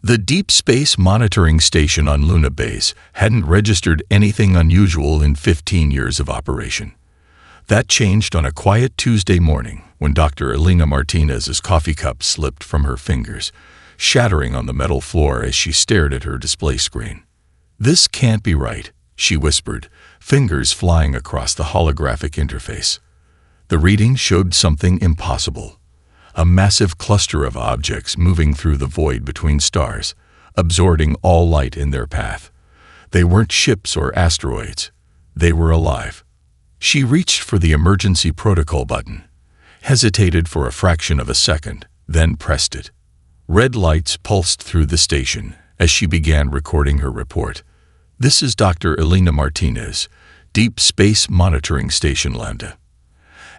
The Deep Space Monitoring Station on Luna Base hadn't registered anything unusual in 15 years of operation. That changed on a quiet Tuesday morning when Dr. Elena Martinez's coffee cup slipped from her fingers, shattering on the metal floor as she stared at her display screen. "This can't be right," she whispered, fingers flying across the holographic interface. The reading showed something impossible. A massive cluster of objects moving through the void between stars, absorbing all light in their path. They weren't ships or asteroids. They were alive. She reached for the emergency protocol button, hesitated for a fraction of a second, then pressed it. Red lights pulsed through the station as she began recording her report. "This is Dr. Elena Martinez, Deep Space Monitoring Station Lambda.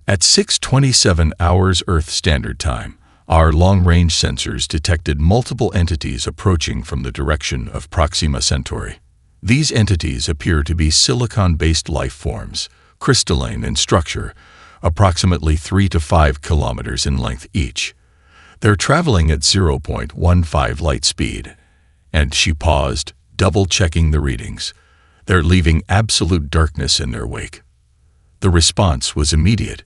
At 6:27 hours Earth Standard Time, our long-range sensors detected multiple entities approaching from the direction of Proxima Centauri. These entities appear to be silicon-based life forms, crystalline in structure, approximately 3 to 5 kilometers in length each. They're traveling at 0.15 light speed." And she paused, double-checking the readings. "They're leaving absolute darkness in their wake." The response was immediate.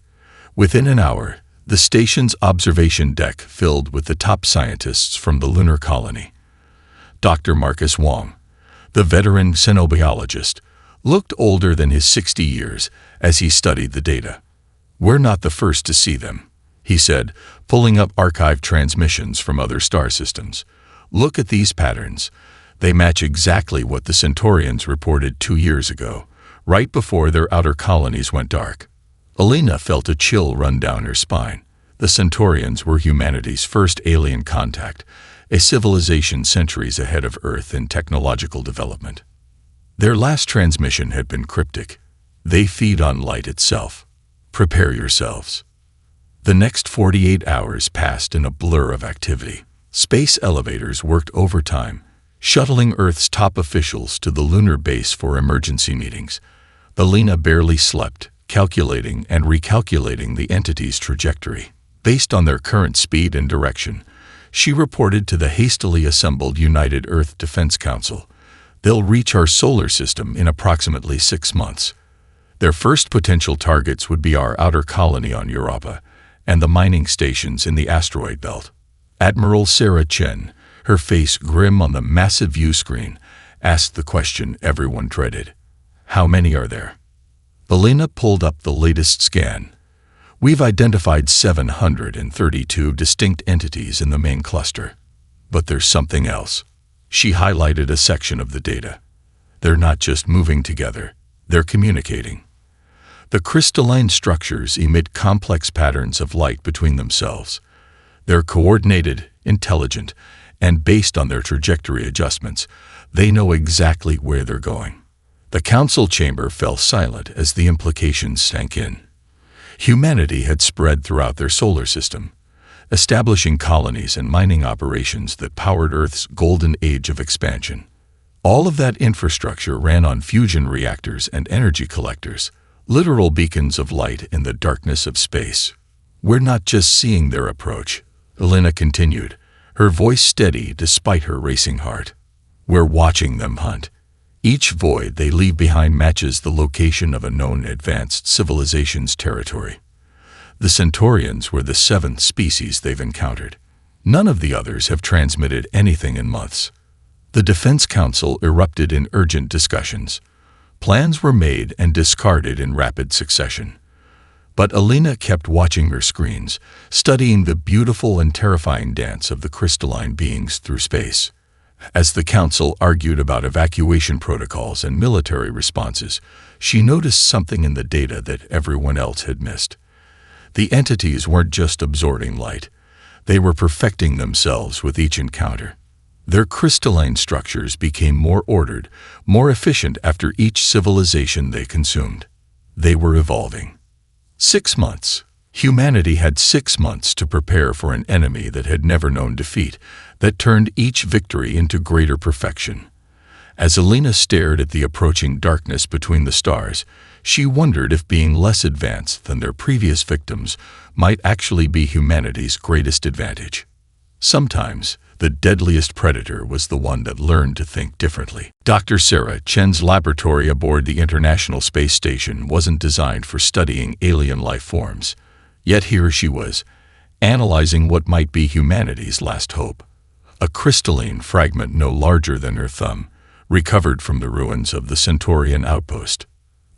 Within an hour, the station's observation deck filled with the top scientists from the lunar colony. Dr. Marcus Wong, the veteran xenobiologist, looked older than his 60 years as he studied the data. "We're not the first to see them," he said, pulling up archived transmissions from other star systems. "Look at these patterns. They match exactly what the Centaurians reported 2 years ago, right before their outer colonies went dark." Elena felt a chill run down her spine. The Centaurians were humanity's first alien contact, a civilization centuries ahead of Earth in technological development. Their last transmission had been cryptic. "They feed on light itself. Prepare yourselves." The next 48 hours passed in a blur of activity. Space elevators worked overtime, shuttling Earth's top officials to the lunar base for emergency meetings. Elena barely slept, calculating and recalculating the entity's trajectory. Based on their current speed and direction, she reported to the hastily assembled United Earth Defense Council. "They'll reach our solar system in approximately 6 months. Their first potential targets would be our outer colony on Europa and the mining stations in the asteroid belt." Admiral Sarah Chen, her face grim on the massive view screen, asked the question everyone dreaded. "How many are there?" Elena pulled up the latest scan. "We've identified 732 distinct entities in the main cluster. But there's something else." She highlighted a section of the data. "They're not just moving together, they're communicating. The crystalline structures emit complex patterns of light between themselves. They're coordinated, intelligent, and based on their trajectory adjustments, they know exactly where they're going." The council chamber fell silent as the implications sank in. Humanity had spread throughout their solar system, establishing colonies and mining operations that powered Earth's golden age of expansion. All of that infrastructure ran on fusion reactors and energy collectors, literal beacons of light in the darkness of space. "We're not just seeing their approach," Elena continued, her voice steady despite her racing heart. "We're watching them hunt. Each void they leave behind matches the location of a known advanced civilization's territory. The Centaurians were the 7th species they've encountered. None of the others have transmitted anything in months." The Defense Council erupted in urgent discussions. Plans were made and discarded in rapid succession. But Elena kept watching her screens, studying the beautiful and terrifying dance of the crystalline beings through space. As the council argued about evacuation protocols and military responses, she noticed something in the data that everyone else had missed. The entities weren't just absorbing light. They were perfecting themselves with each encounter. Their crystalline structures became more ordered, more efficient after each civilization they consumed. They were evolving. 6 months. Humanity had 6 months to prepare for an enemy that had never known defeat, that turned each victory into greater perfection. As Elena stared at the approaching darkness between the stars, she wondered if being less advanced than their previous victims might actually be humanity's greatest advantage. Sometimes, The deadliest predator was the one that learned to think differently. Dr. Sarah Chen's laboratory aboard the International Space Station wasn't designed for studying alien life forms. Yet here she was, analyzing what might be humanity's last hope. A crystalline fragment no larger than her thumb, recovered from the ruins of the Centaurian outpost.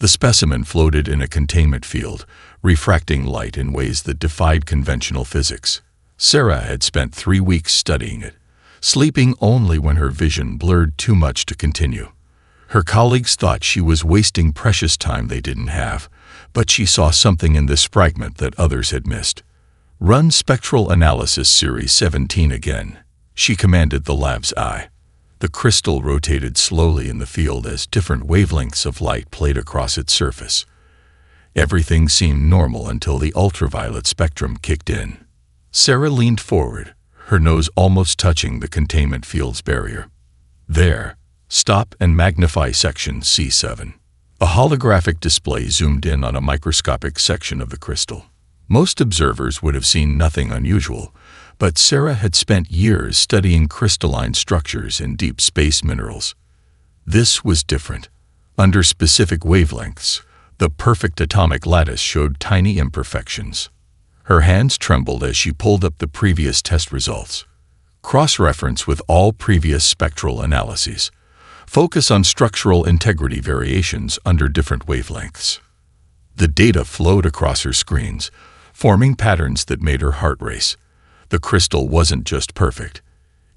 The specimen floated in a containment field, refracting light in ways that defied conventional physics. Sarah had spent 3 weeks studying it, sleeping only when her vision blurred too much to continue. Her colleagues thought she was wasting precious time they didn't have, but she saw something in this fragment that others had missed. "Run Spectral Analysis Series 17 again," she commanded the lab's eye. The crystal rotated slowly in the field as different wavelengths of light played across its surface. Everything seemed normal until the ultraviolet spectrum kicked in. Sarah leaned forward, her nose almost touching the containment field's barrier. "There. Stop and magnify section C7." A holographic display zoomed in on a microscopic section of the crystal. Most observers would have seen nothing unusual, but Sarah had spent years studying crystalline structures in deep space minerals. This was different. Under specific wavelengths, the perfect atomic lattice showed tiny imperfections. Her hands trembled as she pulled up the previous test results. Cross-reference with all previous spectral analyses. Focus on structural integrity variations under different wavelengths. The data flowed across her screens, forming patterns that made her heart race. The crystal wasn't just perfect.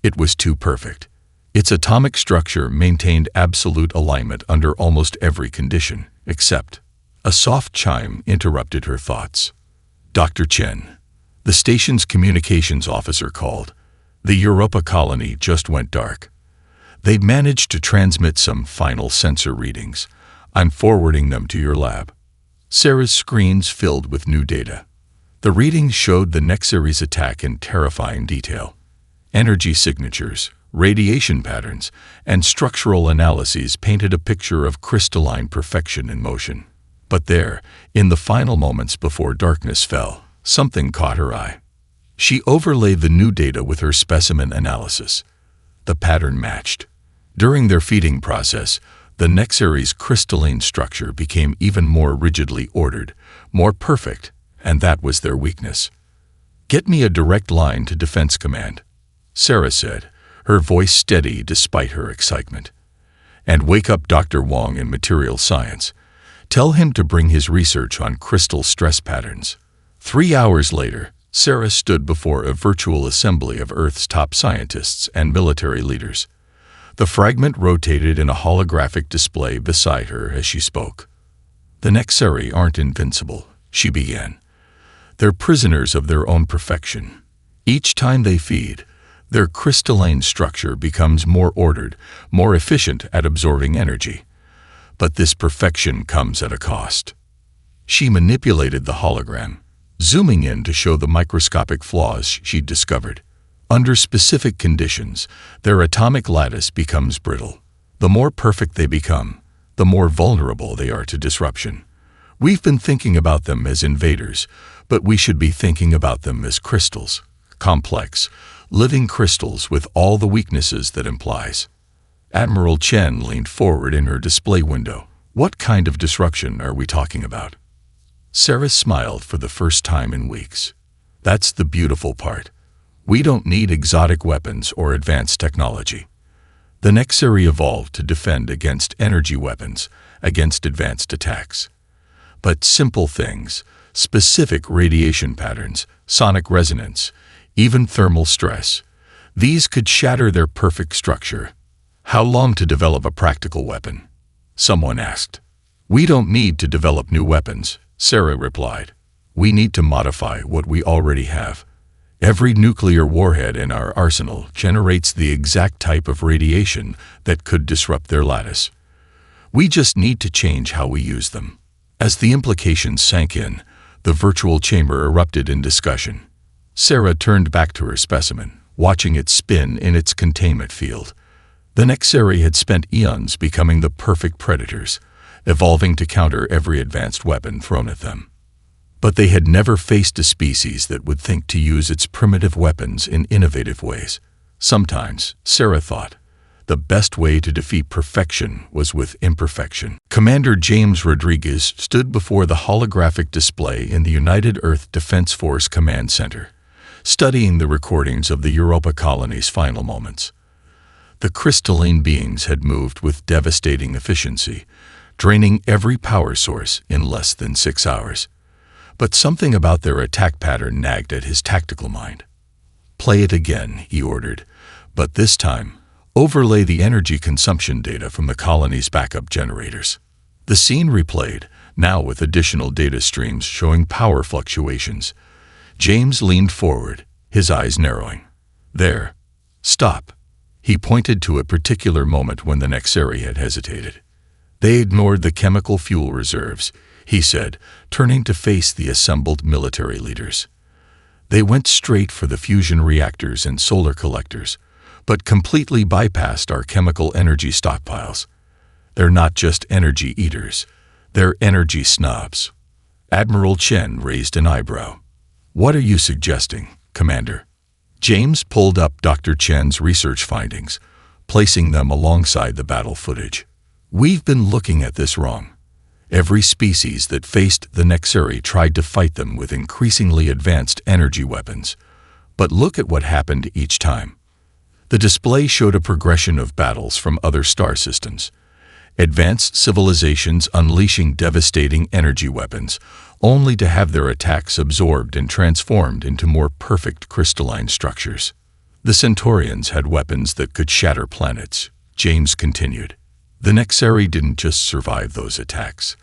It was too perfect. Its atomic structure maintained absolute alignment under almost every condition, except a soft chime interrupted her thoughts. Dr. Chen, the station's communications officer, called. The Europa colony just went dark. They'd managed to transmit some final sensor readings. I'm forwarding them to your lab. Sarah's screens filled with new data. The readings showed the Nexaries attack in terrifying detail. Energy signatures, radiation patterns, and structural analyses painted a picture of crystalline perfection in motion. But there, in the final moments before darkness fell, something caught her eye. She overlaid the new data with her specimen analysis. The pattern matched. During their feeding process, the Nexaries' crystalline structure became even more rigidly ordered, more perfect, and that was their weakness. "Get me a direct line to Defense Command," Sarah said, her voice steady despite her excitement. "And wake up Dr. Wong in material science. Tell him to bring his research on crystal stress patterns." 3 hours later, Sarah stood before a virtual assembly of Earth's top scientists and military leaders. The fragment rotated in a holographic display beside her as she spoke. "The Nexarii aren't invincible," she began. "They're prisoners of their own perfection. Each time they feed, their crystalline structure becomes more ordered, more efficient at absorbing energy. But this perfection comes at a cost." She manipulated the hologram, zooming in to show the microscopic flaws she'd discovered. Under specific conditions, their atomic lattice becomes brittle. The more perfect they become, the more vulnerable they are to disruption. We've been thinking about them as invaders, but we should be thinking about them as crystals. Complex, living crystals with all the weaknesses that implies. Admiral Chen leaned forward in her display window. "What kind of disruption are we talking about?" Sarah smiled for the first time in weeks. "That's the beautiful part. We don't need exotic weapons or advanced technology. The Nexarii evolved to defend against energy weapons, against advanced attacks. But simple things, specific radiation patterns, sonic resonance, even thermal stress, these could shatter their perfect structure." "How long to develop a practical weapon?" someone asked. "We don't need to develop new weapons," Sarah replied. "We need to modify what we already have. Every nuclear warhead in our arsenal generates the exact type of radiation that could disrupt their lattice. We just need to change how we use them." As the implications sank in, the virtual chamber erupted in discussion. Sarah turned back to her specimen, watching it spin in its containment field. The Nexarii had spent eons becoming the perfect predators, evolving to counter every advanced weapon thrown at them. But they had never faced a species that would think to use its primitive weapons in innovative ways. Sometimes, Sarah thought, the best way to defeat perfection was with imperfection. Commander James Rodriguez stood before the holographic display in the United Earth Defense Force Command Center, studying the recordings of the Europa colony's final moments. The crystalline beings had moved with devastating efficiency, draining every power source in less than 6 hours. But something about their attack pattern nagged at his tactical mind. "Play it again," he ordered, "but this time, overlay the energy consumption data from the colony's backup generators." The scene replayed, now with additional data streams showing power fluctuations. James leaned forward, his eyes narrowing. "There. Stop." He pointed to a particular moment when the Nexari had hesitated. "They ignored the chemical fuel reserves," he said, turning to face the assembled military leaders. "They went straight for the fusion reactors and solar collectors, but completely bypassed our chemical energy stockpiles. They're not just energy eaters, they're energy snobs." Admiral Chen raised an eyebrow. "What are you suggesting, Commander?" James pulled up Dr. Chen's research findings, placing them alongside the battle footage. "We've been looking at this wrong. Every species that faced the Nexari tried to fight them with increasingly advanced energy weapons. But look at what happened each time." The display showed a progression of battles from other star systems. Advanced civilizations unleashing devastating energy weapons, only to have their attacks absorbed and transformed into more perfect crystalline structures. "The Centaurians had weapons that could shatter planets," James continued. "The Nexari didn't just survive those attacks.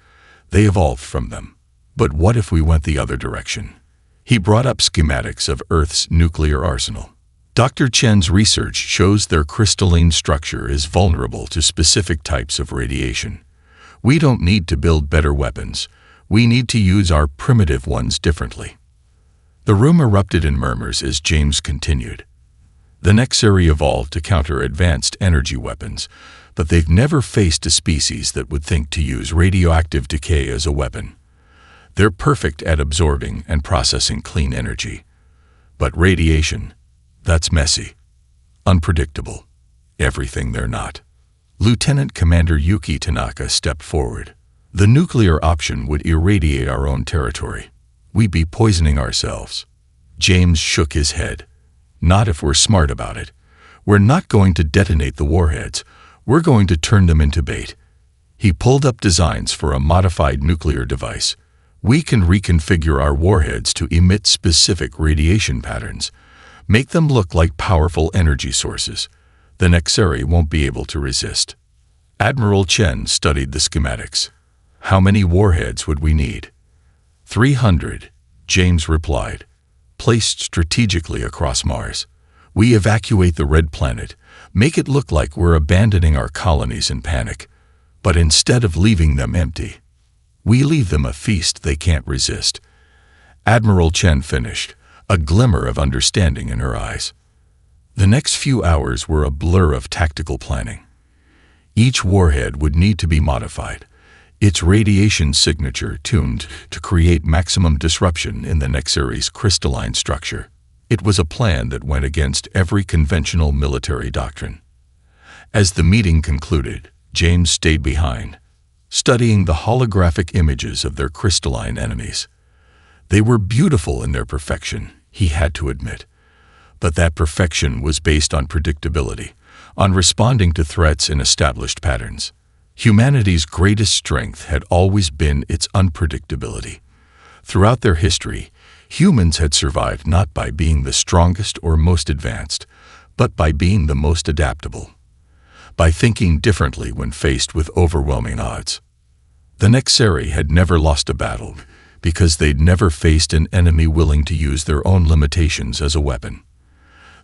They evolved from them. But what if we went the other direction?" He brought up schematics of Earth's nuclear arsenal. Dr. Chen's research shows their crystalline structure is vulnerable to specific types of radiation. We don't need to build better weapons. We need to use our primitive ones differently. The room erupted in murmurs as James continued. The Nexari evolved to counter advanced energy weapons, but they've never faced a species that would think to use radioactive decay as a weapon. They're perfect at absorbing and processing clean energy. But radiation, that's messy, unpredictable, everything they're not. Lieutenant Commander Yuki Tanaka stepped forward. "The nuclear option would irradiate our own territory. We'd be poisoning ourselves." James shook his head. "Not if we're smart about it. We're not going to detonate the warheads. We're going to turn them into bait." He pulled up designs for a modified nuclear device. "We can reconfigure our warheads to emit specific radiation patterns, make them look like powerful energy sources. The Nexari won't be able to resist." Admiral Chen studied the schematics. "How many warheads would we need?" 300, James replied, "placed strategically across Mars. We evacuate the red planet, make it look like we're abandoning our colonies in panic. But instead of leaving them empty, we leave them a feast they can't resist." Admiral Chen finished, a glimmer of understanding in her eyes. The next few hours were a blur of tactical planning. Each warhead would need to be modified, its radiation signature tuned to create maximum disruption in the Nexari's crystalline structure. It was a plan that went against every conventional military doctrine. As the meeting concluded, James stayed behind, studying the holographic images of their crystalline enemies. They were beautiful in their perfection, he had to admit. But that perfection was based on predictability, on responding to threats in established patterns. Humanity's greatest strength had always been its unpredictability. Throughout their history, humans had survived not by being the strongest or most advanced, but by being the most adaptable, by thinking differently when faced with overwhelming odds. The Nexari had never lost a battle because they'd never faced an enemy willing to use their own limitations as a weapon.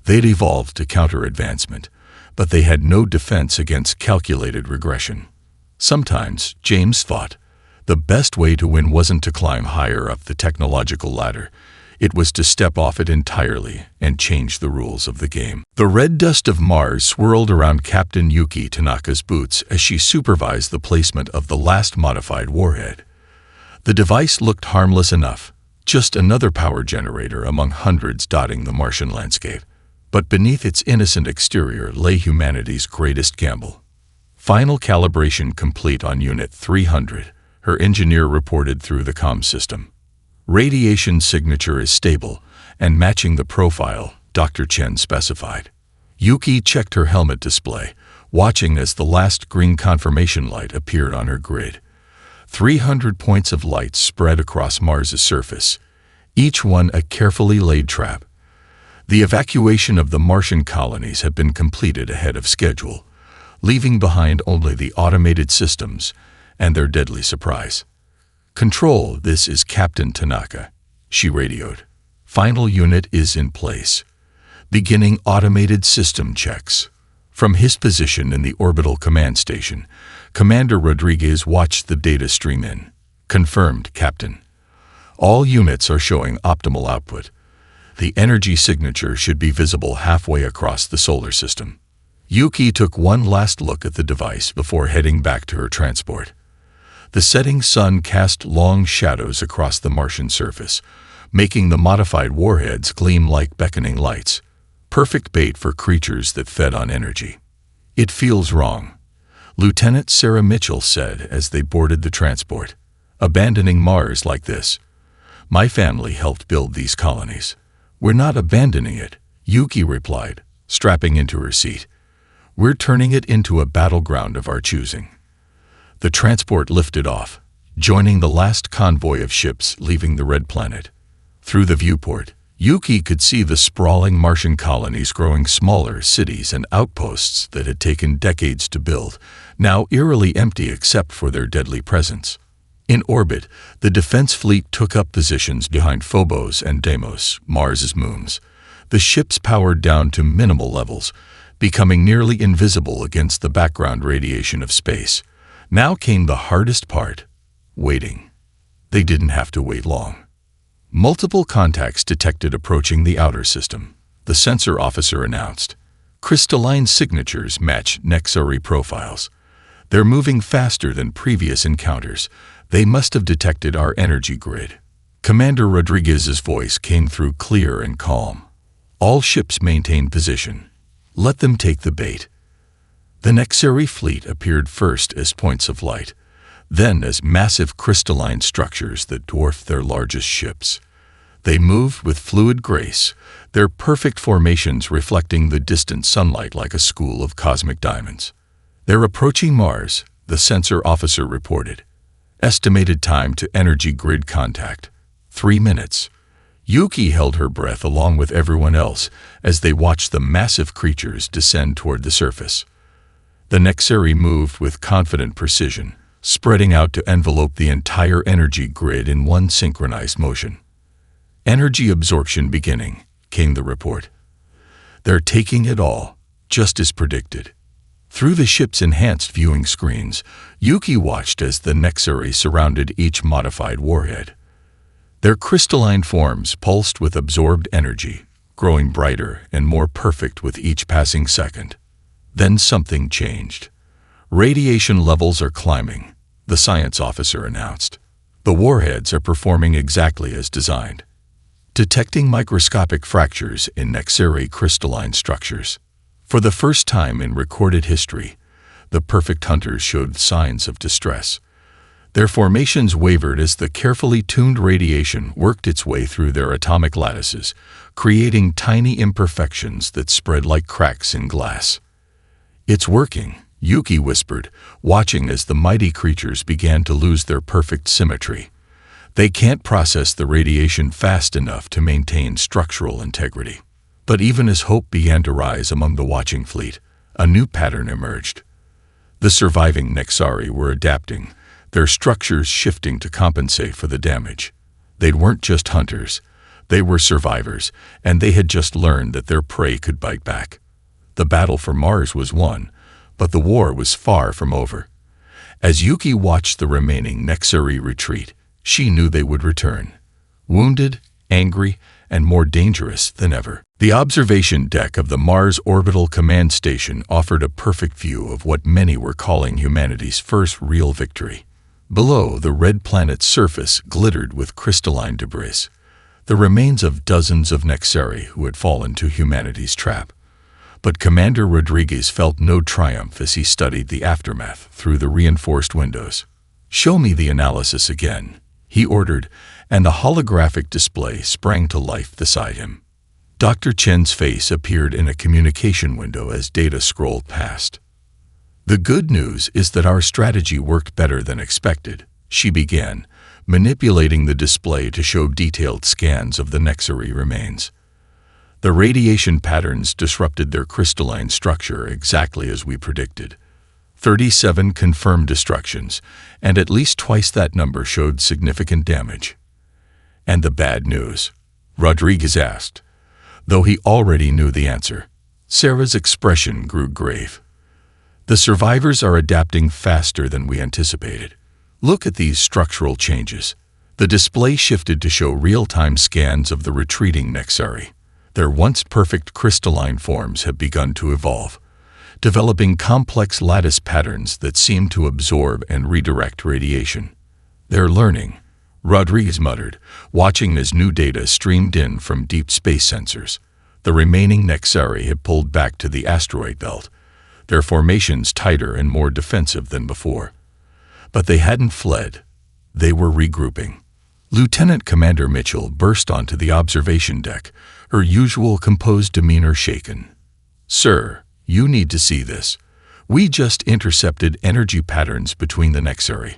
They'd evolved to counter advancement, but they had no defense against calculated regression. Sometimes, James thought, the best way to win wasn't to climb higher up the technological ladder. It was to step off it entirely and change the rules of the game. The red dust of Mars swirled around Captain Yuki Tanaka's boots as she supervised the placement of the last modified warhead. The device looked harmless enough, just another power generator among hundreds dotting the Martian landscape. But beneath its innocent exterior lay humanity's greatest gamble. Final calibration complete on Unit 300, her engineer reported through the comm system. Radiation signature is stable and matching the profile Dr. Chen specified. Yuki checked her helmet display, watching as the last green confirmation light appeared on her grid. 300 points of light spread across Mars's surface, each one a carefully laid trap. The evacuation of the Martian colonies had been completed ahead of schedule, leaving behind only the automated systems and their deadly surprise. "Control, this is Captain Tanaka," she radioed. "Final unit is in place. Beginning automated system checks." From his position in the orbital command station, Commander Rodriguez watched the data stream in. "Confirmed, Captain. All units are showing optimal output. The energy signature should be visible halfway across the solar system." Yuki took one last look at the device before heading back to her transport. The setting sun cast long shadows across the Martian surface, making the modified warheads gleam like beckoning lights. Perfect bait for creatures that fed on energy. "It feels wrong," Lieutenant Sarah Mitchell said as they boarded the transport. "Abandoning Mars like this. My family helped build these colonies." "We're not abandoning it," Yuki replied, strapping into her seat. "We're turning it into a battleground of our choosing." The transport lifted off, joining the last convoy of ships leaving the Red Planet. Through the viewport, Yuki could see the sprawling Martian colonies growing smaller, cities and outposts that had taken decades to build, now eerily empty except for their deadly presence. In orbit, the defense fleet took up positions behind Phobos and Deimos, Mars's moons. The ships powered down to minimal levels, becoming nearly invisible against the background radiation of space. Now came the hardest part: waiting. They didn't have to wait long. Multiple contacts detected approaching the outer system, the sensor officer announced. Crystalline signatures match Nexari profiles. They're moving faster than previous encounters. They must have detected our energy grid. Commander Rodriguez's voice came through clear and calm. "All ships maintain position. Let them take the bait." The Nexari fleet appeared first as points of light, then as massive crystalline structures that dwarfed their largest ships. They moved with fluid grace, their perfect formations reflecting the distant sunlight like a school of cosmic diamonds. "They're approaching Mars," the sensor officer reported. Estimated time to energy grid contact: 3 minutes. Yuki held her breath along with everyone else as they watched the massive creatures descend toward the surface. The Nexari moved with confident precision, spreading out to envelope the entire energy grid in one synchronized motion. "Energy absorption beginning," came the report. "They're taking it all, just as predicted." Through the ship's enhanced viewing screens, Yuki watched as the Nexari surrounded each modified warhead. Their crystalline forms pulsed with absorbed energy, growing brighter and more perfect with each passing second. Then something changed. "Radiation levels are climbing," the science officer announced. "The warheads are performing exactly as designed, detecting microscopic fractures in Nexari crystalline structures." For the first time in recorded history, the perfect hunters showed signs of distress. Their formations wavered as the carefully tuned radiation worked its way through their atomic lattices, creating tiny imperfections that spread like cracks in glass. "It's working," Yuki whispered, watching as the mighty creatures began to lose their perfect symmetry. They can't process the radiation fast enough to maintain structural integrity. But even as hope began to rise among the watching fleet, a new pattern emerged. The surviving Nexari were adapting, their structures shifting to compensate for the damage. They weren't just hunters, they were survivors, and they had just learned that their prey could bite back. The battle for Mars was won, but the war was far from over. As Yuki watched the remaining Nexari retreat, she knew they would return, wounded, angry, and more dangerous than ever. The observation deck of the Mars Orbital Command Station offered a perfect view of what many were calling humanity's first real victory. Below, the red planet's surface glittered with crystalline debris. the remains of dozens of Nexari who had fallen to humanity's trap. But Commander Rodriguez felt no triumph as he studied the aftermath through the reinforced windows. "Show me the analysis again," he ordered, and the holographic display sprang to life beside him. Dr. Chen's face appeared in a communication window as data scrolled past. "The good news is that our strategy worked better than expected," she began, manipulating the display to show detailed scans of the Nexari remains. "The radiation patterns disrupted their crystalline structure exactly as we predicted. 37 confirmed destructions, and at least twice that number showed significant damage." "And the bad news?" Rodriguez asked, though he already knew the answer. Sarah's expression grew grave. "The survivors are adapting faster than we anticipated. Look at these structural changes." The display shifted to show real-time scans of the retreating Nexari. Their once perfect crystalline forms had begun to evolve, developing complex lattice patterns that seemed to absorb and redirect radiation. "They're learning," Rodriguez muttered, watching as new data streamed in from deep space sensors. The remaining Nexari had pulled back to the asteroid belt, their formations tighter and more defensive than before. But they hadn't fled. They were regrouping. Lieutenant Commander Mitchell burst onto the observation deck, her usual composed demeanor shaken. "Sir, you need to see this. We just intercepted energy patterns between the Nexari.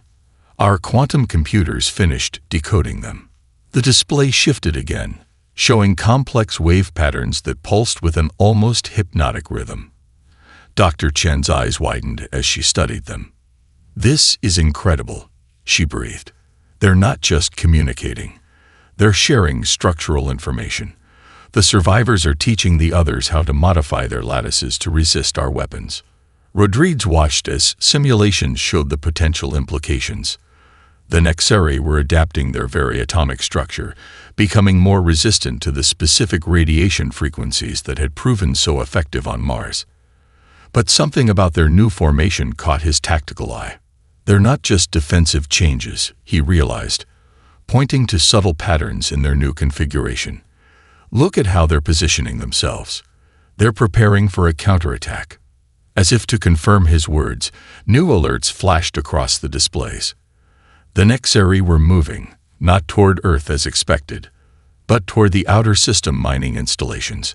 Our quantum computers finished decoding them." The display shifted again, showing complex wave patterns that pulsed with an almost hypnotic rhythm. Dr. Chen's eyes widened as she studied them. "This is incredible," she breathed. "They're not just communicating. They're sharing structural information. The survivors are teaching the others how to modify their lattices to resist our weapons." Rodriguez watched as simulations showed the potential implications. The Nexari were adapting their very atomic structure, becoming more resistant to the specific radiation frequencies that had proven so effective on Mars. But something about their new formation caught his tactical eye. "They're not just defensive changes," he realized, pointing to subtle patterns in their new configuration. "Look at how they're positioning themselves. They're preparing for a counterattack." As if to confirm his words, new alerts flashed across the displays. The Nexari were moving, not toward Earth as expected, but toward the outer system mining installations.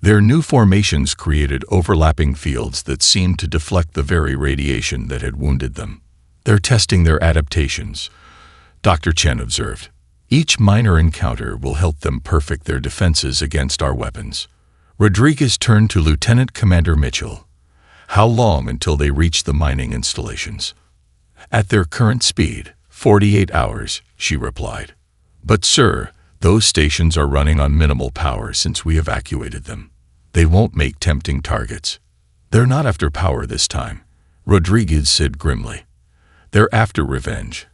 Their new formations created overlapping fields that seemed to deflect the very radiation that had wounded them. "They're testing their adaptations," Dr. Chen observed. "Each minor encounter will help them perfect their defenses against our weapons." Rodriguez turned to Lieutenant Commander Mitchell. "How long until they reach the mining installations?" "At their current speed, 48 hours, she replied. "But sir, those stations are running on minimal power since we evacuated them. They won't make tempting targets." "They're not after power this time," Rodriguez said grimly. "They're after revenge.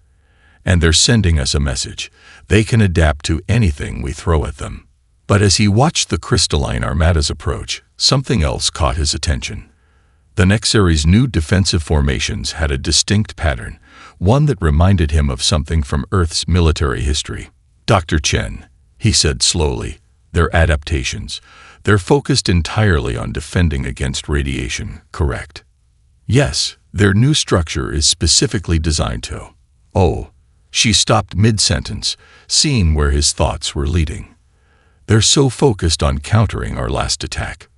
And they're sending us a message. They can adapt to anything we throw at them." But as he watched the crystalline armadas approach, something else caught his attention. The Nexari's new defensive formations had a distinct pattern, one that reminded him of something from Earth's military history. "Dr. Chen," he said slowly, "their adaptations. They're focused entirely on defending against radiation, correct?" "Yes, their new structure is specifically designed to." "Oh." She stopped mid-sentence, seeing where his thoughts were leading. "They're so focused on countering our last attack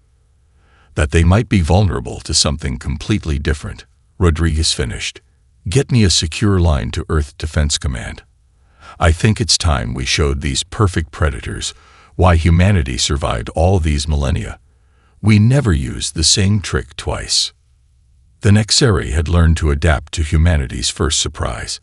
that they might be vulnerable to something completely different," Rodriguez finished. "Get me a secure line to Earth Defense Command. I think it's time we showed these perfect predators why humanity survived all these millennia. We never used the same trick twice." The Nexari had learned to adapt to humanity's first surprise.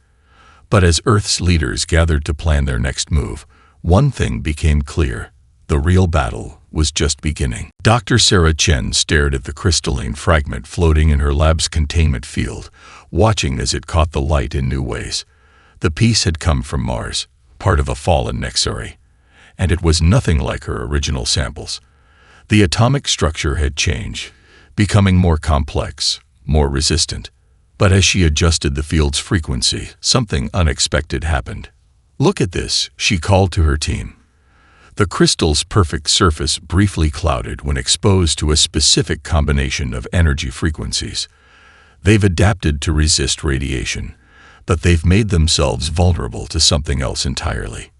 But as Earth's leaders gathered to plan their next move, one thing became clear. The real battle was just beginning. Dr. Sarah Chen stared at the crystalline fragment floating in her lab's containment field, watching as it caught the light in new ways. The piece had come from Mars, part of a fallen Nexari, and it was nothing like her original samples. The atomic structure had changed, becoming more complex, more resistant. But as she adjusted the field's frequency, something unexpected happened. "Look at this," she called to her team. The crystal's perfect surface briefly clouded when exposed to a specific combination of energy frequencies. They've adapted to resist radiation, but they've made themselves vulnerable to something else entirely.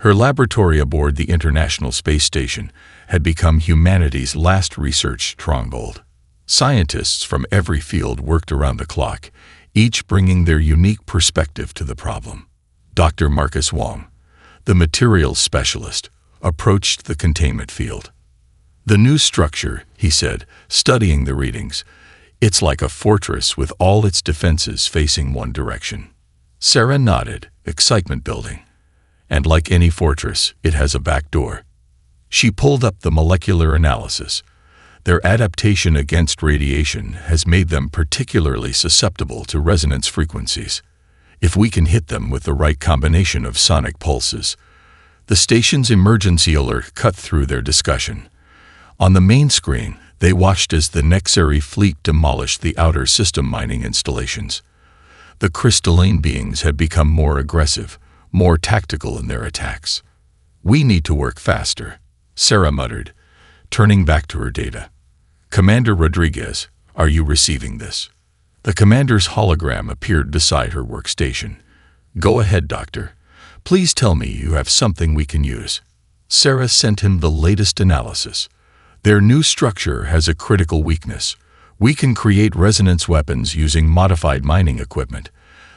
Her laboratory aboard the International Space Station had become humanity's last research stronghold. Scientists from every field worked around the clock, each bringing their unique perspective to the problem. Dr. Marcus Wong, the materials specialist, approached the containment field. "The new structure," he said, studying the readings. "It's like a fortress with all its defenses facing one direction." Sarah nodded, excitement building. "And like any fortress, it has a back door." She pulled up the molecular analysis. Their adaptation against radiation has made them particularly susceptible to resonance frequencies. If we can hit them with the right combination of sonic pulses. The station's emergency alert cut through their discussion. On the main screen, they watched as the Nexari fleet demolished the outer system mining installations. The crystalline beings had become more aggressive, more tactical in their attacks. "We need to work faster," Sarah muttered, turning back to her data. "Commander Rodriguez, are you receiving this?" The commander's hologram appeared beside her workstation. "Go ahead, Doctor. Please tell me you have something we can use." Sarah sent him the latest analysis. "Their new structure has a critical weakness. We can create resonance weapons using modified mining equipment,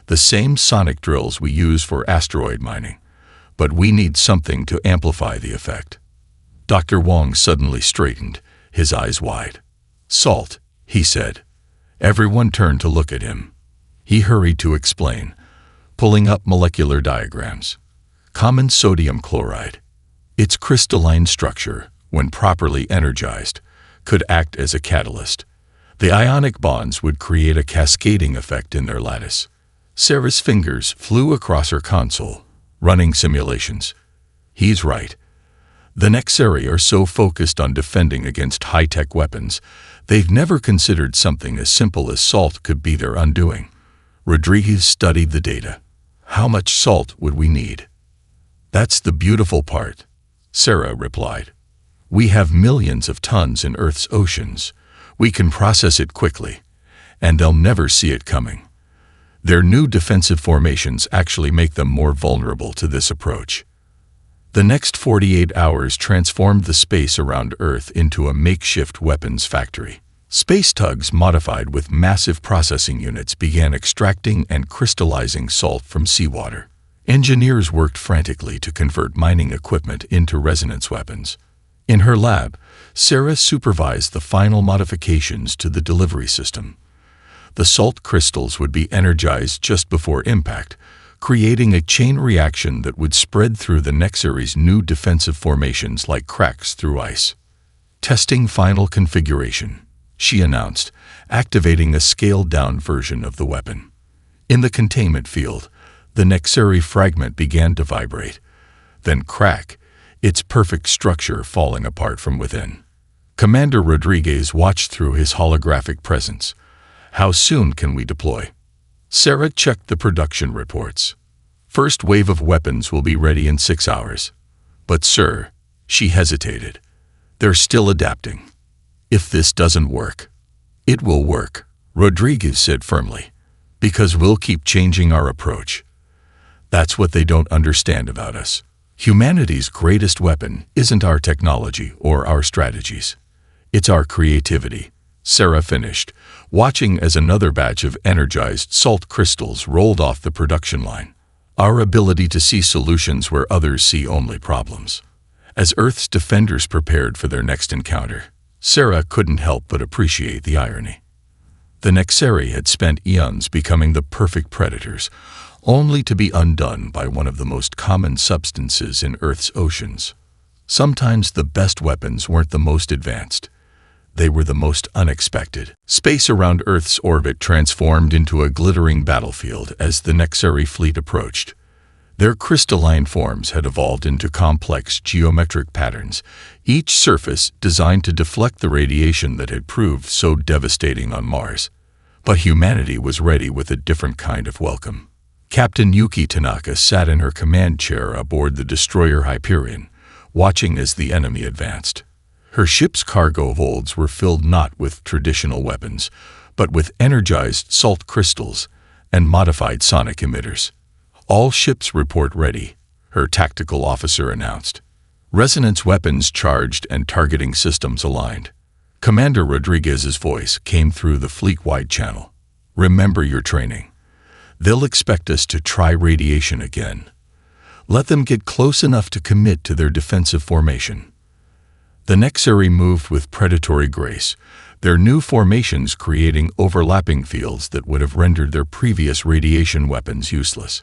the same sonic drills we use for asteroid mining. But we need something to amplify the effect." Dr. Wong suddenly straightened, his eyes wide. "Salt," he said. Everyone turned to look at him. He hurried to explain, pulling up molecular diagrams. "Common sodium chloride. Its crystalline structure, when properly energized, could act as a catalyst. The ionic bonds would create a cascading effect in their lattice." Sarah's fingers flew across her console, running simulations. He's right. The Nexari are so focused on defending against high-tech weapons, they've never considered something as simple as salt could be their undoing. Rodriguez studied the data. "How much salt would we need?" "That's the beautiful part," Sarah replied. "We have millions of tons in Earth's oceans. We can process it quickly, and they'll never see it coming. Their new defensive formations actually make them more vulnerable to this approach." The next 48 hours transformed the space around Earth into a makeshift weapons factory. Space tugs modified with massive processing units began extracting and crystallizing salt from seawater. Engineers worked frantically to convert mining equipment into resonance weapons. In her lab, Sarah supervised the final modifications to the delivery system. The salt crystals would be energized just before impact, creating a chain reaction that would spread through the Nexari's new defensive formations like cracks through ice. "Testing final configuration," she announced, activating a scaled-down version of the weapon. In the containment field, the Nexari fragment began to vibrate, then crack, its perfect structure falling apart from within. Commander Rodriguez watched through his holographic presence. "How soon can we deploy?" Sarah checked the production reports. "First wave of weapons will be ready in 6 hours. But sir," she hesitated, "they're still adapting. If this doesn't work." "It will work," Rodriguez said firmly, "because we'll keep changing our approach. That's what they don't understand about us. Humanity's greatest weapon isn't our technology or our strategies. It's our creativity." Sarah finished, watching as another batch of energized salt crystals rolled off the production line. "Our ability to see solutions where others see only problems." As Earth's defenders prepared for their next encounter, Sarah couldn't help but appreciate the irony. The Nexari had spent eons becoming the perfect predators, only to be undone by one of the most common substances in Earth's oceans. Sometimes the best weapons weren't the most advanced. They were the most unexpected. Space around Earth's orbit transformed into a glittering battlefield as the Nexari fleet approached. Their crystalline forms had evolved into complex geometric patterns, each surface designed to deflect the radiation that had proved so devastating on Mars. But humanity was ready with a different kind of welcome. Captain Yuki Tanaka sat in her command chair aboard the destroyer Hyperion, watching as the enemy advanced. Her ship's cargo holds were filled not with traditional weapons, but with energized salt crystals and modified sonic emitters. "All ships report ready," her tactical officer announced. Resonance weapons charged and targeting systems aligned. Commander Rodriguez's voice came through the fleet-wide channel. "Remember your training. They'll expect us to try radiation again. Let them get close enough to commit to their defensive formation." The Nexari moved with predatory grace, their new formations creating overlapping fields that would have rendered their previous radiation weapons useless.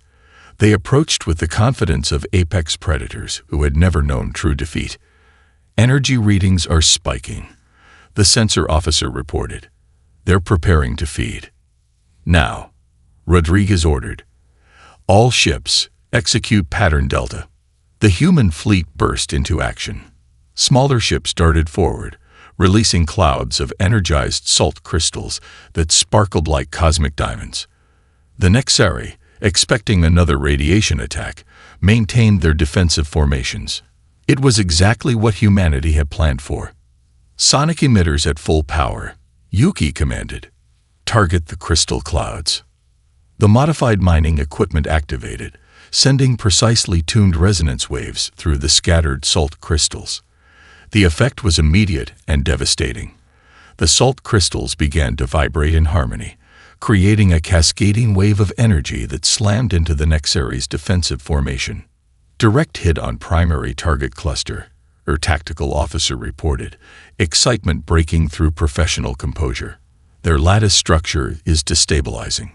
They approached with the confidence of apex predators who had never known true defeat. "Energy readings are spiking," the sensor officer reported. "They're preparing to feed." "Now," Rodriguez ordered, "all ships, execute pattern Delta." The human fleet burst into action. Smaller ships darted forward, releasing clouds of energized salt crystals that sparkled like cosmic diamonds. The Nexari, expecting another radiation attack, maintained their defensive formations. It was exactly what humanity had planned for. "Sonic emitters at full power," Yuki commanded. "Target the crystal clouds." The modified mining equipment activated, sending precisely tuned resonance waves through the scattered salt crystals. The effect was immediate and devastating. The salt crystals began to vibrate in harmony, creating a cascading wave of energy that slammed into the Nexari's defensive formation. "Direct hit on primary target cluster," her tactical officer reported, excitement breaking through professional composure. "Their lattice structure is destabilizing."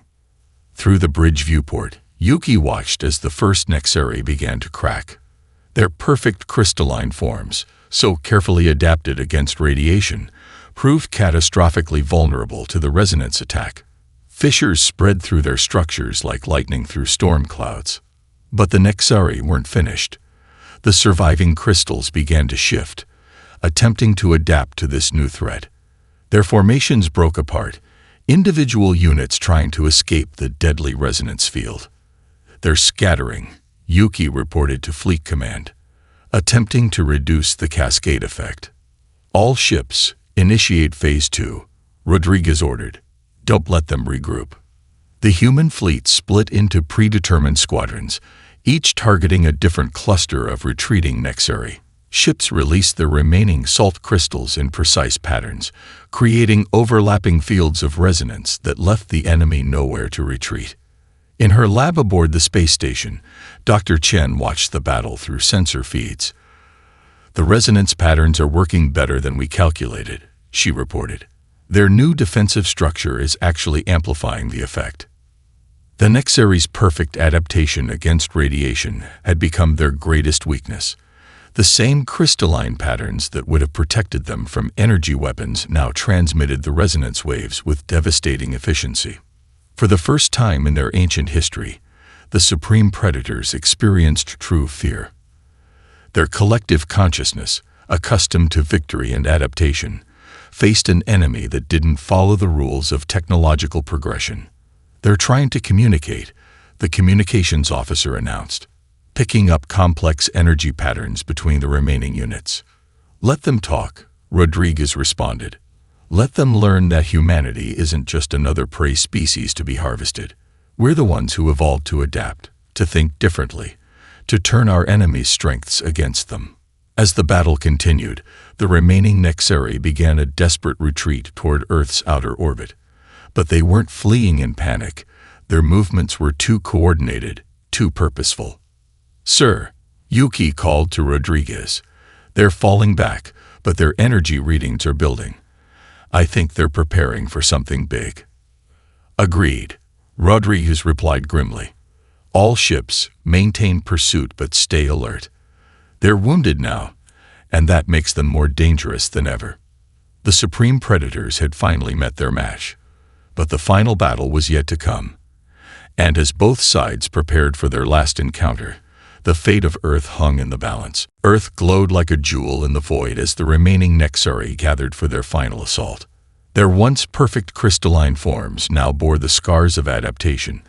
Through the bridge viewport, Yuki watched as the first Nexari began to crack. Their perfect crystalline forms, so carefully adapted against radiation, proved catastrophically vulnerable to the resonance attack. Fissures spread through their structures like lightning through storm clouds. But the Nexari weren't finished. The surviving crystals began to shift, attempting to adapt to this new threat. Their formations broke apart, individual units trying to escape the deadly resonance field. "They're scattering," Yuki reported to Fleet Command, attempting to reduce the cascade effect. "All ships, initiate Phase 2, Rodriguez ordered. "Don't let them regroup." The human fleet split into predetermined squadrons, each targeting a different cluster of retreating Nexari. Ships released their remaining salt crystals in precise patterns, creating overlapping fields of resonance that left the enemy nowhere to retreat. In her lab aboard the space station, Dr. Chen watched the battle through sensor feeds. "The resonance patterns are working better than we calculated," she reported. "Their new defensive structure is actually amplifying the effect." The Nexari's perfect adaptation against radiation had become their greatest weakness. The same crystalline patterns that would have protected them from energy weapons now transmitted the resonance waves with devastating efficiency. For the first time in their ancient history, the supreme predators experienced true fear. Their collective consciousness, accustomed to victory and adaptation, faced an enemy that didn't follow the rules of technological progression. "They're trying to communicate," the communications officer announced, picking up complex energy patterns between the remaining units. "Let them talk," Rodriguez responded. "Let them learn that humanity isn't just another prey species to be harvested. We're the ones who evolved to adapt, to think differently, to turn our enemies' strengths against them." As the battle continued, the remaining Nexari began a desperate retreat toward Earth's outer orbit. But they weren't fleeing in panic. Their movements were too coordinated, too purposeful. "Sir," Yuki called to Rodriguez, "they're falling back, but their energy readings are building. I think they're preparing for something big." "Agreed," Rodriguez replied grimly. "All ships, maintain pursuit but stay alert. They're wounded now, and that makes them more dangerous than ever." The supreme predators had finally met their match. But the final battle was yet to come. And as both sides prepared for their last encounter, the fate of Earth hung in the balance. Earth glowed like a jewel in the void as the remaining Nexari gathered for their final assault. Their once perfect crystalline forms now bore the scars of adaptation,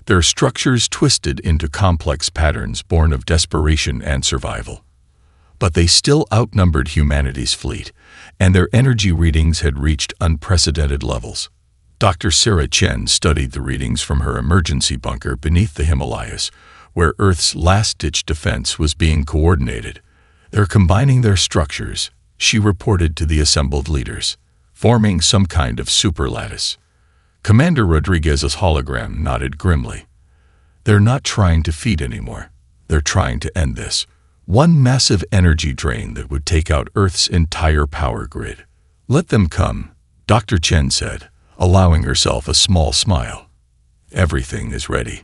their structures twisted into complex patterns born of desperation and survival. But they still outnumbered humanity's fleet, and their energy readings had reached unprecedented levels. Dr. Sarah Chen studied the readings from her emergency bunker beneath the Himalayas, where Earth's last-ditch defense was being coordinated. They're combining their structures, she reported to the assembled leaders, forming some kind of superlattice. Commander Rodriguez's hologram nodded grimly. They're not trying to feed anymore. They're trying to end this. One massive energy drain that would take out Earth's entire power grid. Let them come, Dr. Chen said, allowing herself a small smile. Everything is ready.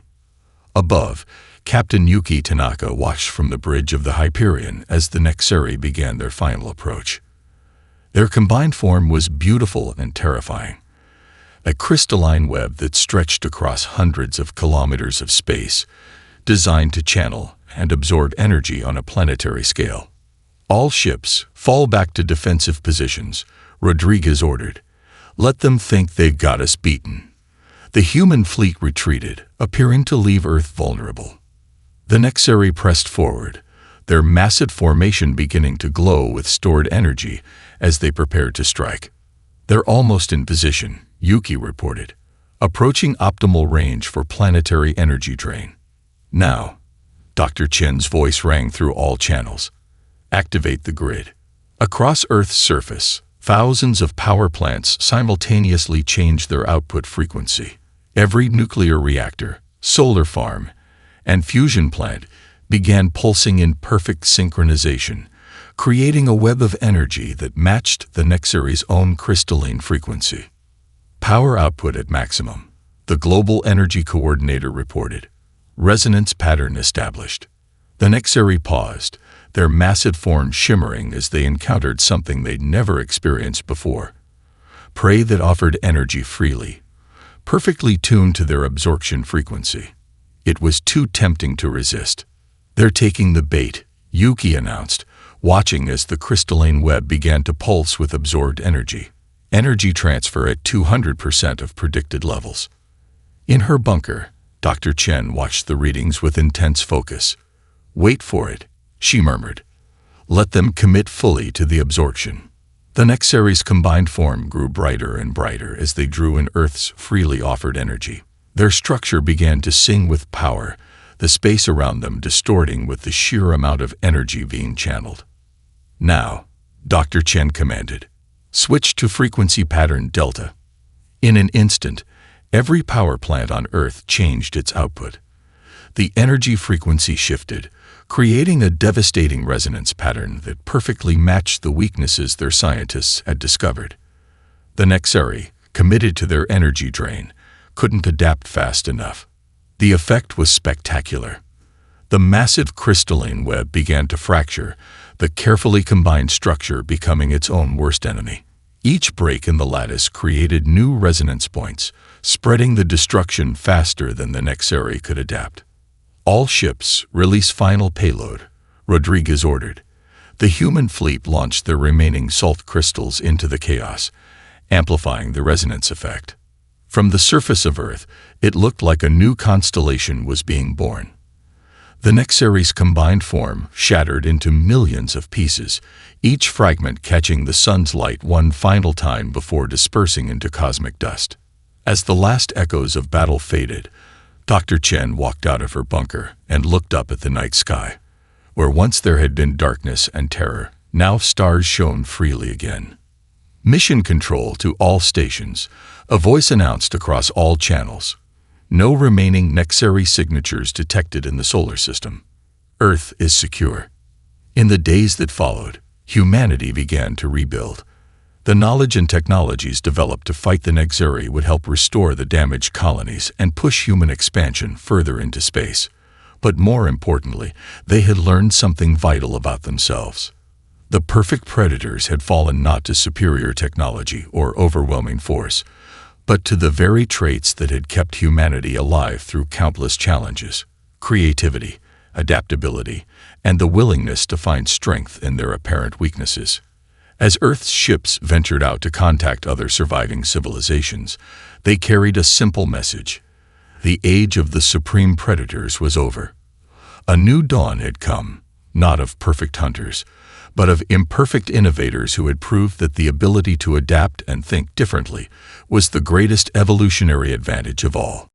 Above, Captain Yuki Tanaka watched from the bridge of the Hyperion as the Nexari began their final approach. Their combined form was beautiful and terrifying. A crystalline web that stretched across hundreds of kilometers of space, designed to channel and absorb energy on a planetary scale. All ships, fall back to defensive positions, Rodriguez ordered. Let them think they've got us beaten. The human fleet retreated, appearing to leave Earth vulnerable. The Nexari pressed forward, their massive formation beginning to glow with stored energy as they prepared to strike. They're almost in position, Yuki reported, approaching optimal range for planetary energy drain. Now, Dr. Chen's voice rang through all channels. Activate the grid. Across Earth's surface, thousands of power plants simultaneously changed their output frequency. Every nuclear reactor, solar farm, and fusion plant began pulsing in perfect synchronization, creating a web of energy that matched the Nexari's own crystalline frequency. Power output at maximum, the Global Energy Coordinator reported. Resonance pattern established. The Nexari paused, their massive form shimmering as they encountered something they'd never experienced before. Prey that offered energy freely, perfectly tuned to their absorption frequency. It was too tempting to resist. They're taking the bait, Yuki announced, watching as the crystalline web began to pulse with absorbed energy. Energy transfer at 200% of predicted levels. In her bunker, Dr. Chen watched the readings with intense focus. Wait for it, she murmured. Let them commit fully to the absorption. The Nexari's combined form grew brighter and brighter as they drew in Earth's freely offered energy. Their structure began to sing with power, the space around them distorting with the sheer amount of energy being channeled. Now, Dr. Chen commanded, switch to frequency pattern Delta. In an instant, every power plant on Earth changed its output. The energy frequency shifted, creating a devastating resonance pattern that perfectly matched the weaknesses their scientists had discovered. The Nexari, committed to their energy drain, couldn't adapt fast enough. The effect was spectacular. The massive crystalline web began to fracture, the carefully combined structure becoming its own worst enemy. Each break in the lattice created new resonance points, spreading the destruction faster than the Nexari could adapt. All ships release final payload, Rodriguez ordered. The human fleet launched their remaining salt crystals into the chaos, amplifying the resonance effect. From the surface of Earth, it looked like a new constellation was being born. The Nexari's combined form shattered into millions of pieces, each fragment catching the sun's light one final time before dispersing into cosmic dust. As the last echoes of battle faded, Dr. Chen walked out of her bunker and looked up at the night sky. Where once there had been darkness and terror, now stars shone freely again. Mission control to all stations, a voice announced across all channels. No remaining Nexari signatures detected in the solar system. Earth is secure. In the days that followed, humanity began to rebuild. The knowledge and technologies developed to fight the Nexari would help restore the damaged colonies and push human expansion further into space. But more importantly, they had learned something vital about themselves. The perfect predators had fallen not to superior technology or overwhelming force, but to the very traits that had kept humanity alive through countless challenges: creativity, adaptability, and the willingness to find strength in their apparent weaknesses. As Earth's ships ventured out to contact other surviving civilizations, they carried a simple message. The age of the supreme predators was over. A new dawn had come, not of perfect hunters, but of imperfect innovators who had proved that the ability to adapt and think differently was the greatest evolutionary advantage of all.